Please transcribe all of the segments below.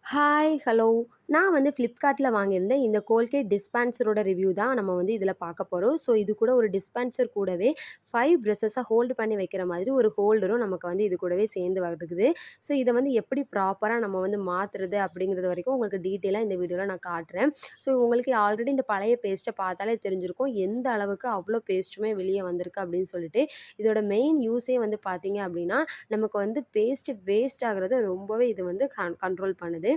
Hi, hello. நான் வந்து ஃப்ளிப்கார்ட்ல வாங்கியிருந்த இந்த கோல்கேட் டிஸ்பென்சரோட ரிவ்யூ தான் நம்ம வந்து இதில பார்க்க போறோம். ஸோ இது கூட ஒரு டிஸ்பென்சர் கூடவே 5 பிரஷஸ ஹோல்டு பண்ணி வைக்கிற மாதிரி ஒரு ஹோல்டரும் நமக்கு வந்து இது கூடவே சேர்ந்து வருகுது. ஸோ இத வந்து எப்படி ப்ராப்பரா நம்ம வந்து மாத்துறது அப்படிங்கிறது வரைக்கும் உங்களுக்கு டீட்டெயிலா இந்த வீடியோல நான் காட்டுறேன். ஸோ உங்களுக்கு ஆல்ரெடி இந்த பழைய பேஸ்ட்ட பார்த்தாலே தெரிஞ்சிருக்கும். எந்த அளவுக்கு அவ்ளோ பேஸ்ட்டுமே வெளிய வந்திருக்கு அப்படின்னு சொல்லிட்டு. இதோட மெயின் யூஸே வந்து பார்த்தீங்க அப்படின்னா, நமக்கு வந்து பேஸ்ட் வேஸ்ட் ஆகுறத ரொம்பவே இது வந்து கண்ட்ரோல் பண்ணுது.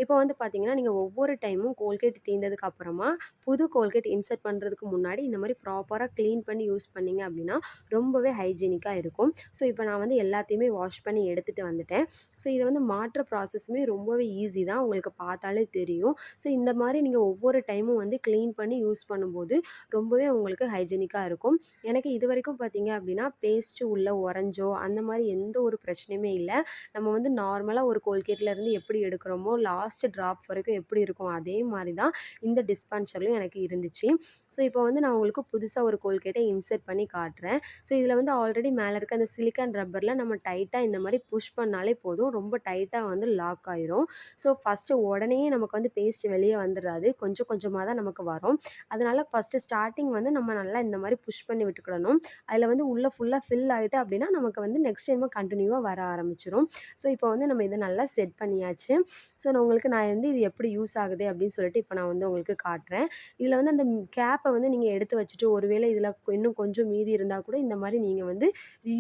இப்போ வந்து பார்த்தீங்கன்னா, நீங்க ஒவ்வொரு டைமும் கோல்கேட் தீர்ந்ததுக்கு அப்புறமா, புது கோல்கேட் இன்சர்ட் பண்ணுறதுக்கு முன்னாடி இந்த மாரி ப்ராப்பரா கிளீன் பண்ணி யூஸ் பண்ணீங்க அப்படின்னா, ரொம்பவே ஹைஜீனிக்கா இருக்கும். ஸோ இப்போ நான் வந்து எல்லாத்தையுமே வாஷ் பண்ணி எடுத்துட்டு வந்துட்டேன். ஸோ இத வந்து மாற்ற ப்ராசஸுமே ரொம்பவே ஈஸி தான். உங்களுக்கு பார்த்தாலே தெரியும். ஸோ இந்த மாரி நீங்க ஒவ்வொரு டைமும் வந்து கிளீன் பண்ணி யூஸ் பண்ணும்போது, ரொம்பவே உங்களுக்கு ஹைஜீனிக்கா இருக்கும். எனக்கு இதுவரைக்கும் பார்த்தீங்க அப்படின்னா, பேஸ்ட்டு உள்ள உறைஞ்சோ, அந்த மாரி எந்த ஒரு பிரச்சனையுமே இல்ல. நம்ம வந்து நார்மலா ஒரு கோல்கேட்லேருந்து எப்படி எடுக்கிறோமோ, லாஸ்ட் ட்ராப் வரைக்கும் எப்படி இருக்கும், அதே மாரி தான் இந்த டிஸ்பென்சர்லயும் எனக்கு இருந்துச்சு. ஸோ இப்போ வந்து நான் உங்களுக்கு புதுசா ஒரு கோல்கேட்ட இன்சர்ட் பண்ணி காட்டுறேன். ஸோ இதில வந்து ஆல்ரெடி மேல இருக்க அந்த சிலிக்கான் ரப்பர்ல நம்ம டைட்டா இந்த மாரி புஷ் பண்ணாலே போதும். ரொம்ப டைட்டா வந்து லாக் ஆயிரும். ஸோ ஃபர்ஸ்ட்டு உடனேயே நமக்கு வந்து பேஸ்ட் வெளிய வந்துராது. கொஞ்சம் கொஞ்சமா தான் நமக்கு வரும். அதனால ஃபர்ஸ்ட்டு ஸ்டார்ட்டிங் வந்து நம்ம நல்லா இந்த மாரி புஷ் பண்ணி விட்டுக்கிடணும். அதில வந்து உள்ள ஃபுல்லா ஃபில் ஆயிட்டு அப்படின்னா, நமக்கு வந்து நெக்ஸ்ட் டைமும் கன்டினியூவா வர ஆரம்பிச்சுரும். ஸோ இப்போ வந்து நம்ம இத நல்லா செட் பண்ணியாச்சு. ஸோ நான் வந்து இது எப்படி யூஸ் ஆகுது அப்படின்னு சொல்லிட்டு இப்போ நான் வந்து உங்களுக்கு காட்டுறேன். இதில வந்து அந்த கேப்ப வந்து நீங்க எடுத்து வச்சுட்டு, ஒருவேளை இதில இன்னும் கொஞ்சம் மீதி இருந்தா கூட இந்த மாரி நீங்க வந்து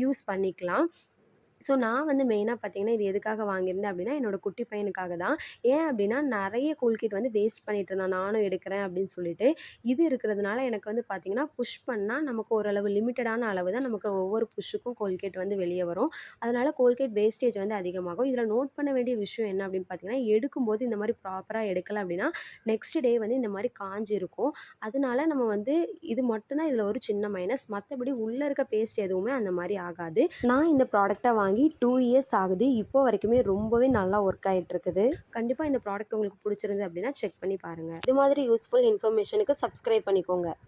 யூஸ் பண்ணிக்கலாம். ஸோ நான் வந்து மெயினா பார்த்தீங்கன்னா, இது எதுக்காக வாங்கியிருந்தேன் அப்படின்னா, என்னோட குட்டி பையனுக்காக தான். ஏன் அப்படின்னா, நெறைய கோல்கேட் வந்து வேஸ்ட் பண்ணிட்டு இருந்தான். நானும் எடுக்கிறேன் அப்படின்னு சொல்லிட்டு. இது இருக்கிறதுனால எனக்கு வந்து பார்த்தீங்கன்னா, புஷ் பண்ணா நமக்கு ஓரளவு லிமிட்டடான அளவு தான் நமக்கு ஒவ்வொரு புஷ்ஷுக்கும் கோல்கேட் வந்து வெளிய வரும். அதனால கோல்கேட் வேஸ்டேஜ் வந்து அதிகமாகும். இதில நோட் பண்ண வேண்டிய விஷயம் என்ன அப்படின்னு பார்த்தீங்கன்னா, எடுக்கும்போது இந்த மாரி ப்ராப்பரா எடுக்கல அப்படின்னா, நெக்ஸ்ட் டே வந்து இந்த மாரி காஞ்சிருக்கும். அதனால நம்ம வந்து இது மட்டும் தான் இதில ஒரு சின்ன மைனஸ். மத்தபடி உள்ள இருக்க பேஸ்ட் எதுவுமே அந்த மாரி ஆகாது. நான் இந்த ப்ராடக்ட்ட வாங்கி 2 இயர்ஸ் ஆகுது. இப்போ வரைக்குமே ரொம்பவே நல்லா ஒர்க் ஆயிட்டுருக்குது. கண்டிப்பா இந்த ப்ராடக்ட் உங்களுக்கு புடிச்சிருந்து அப்படின்னா செக் பண்ணி பாருங்க. இது மாதிரி யூஸ்ஃபுல் இன்ஃபர்மேஷனுக்கு சப்ஸ்கிரைப் பண்ணிக்கோங்க.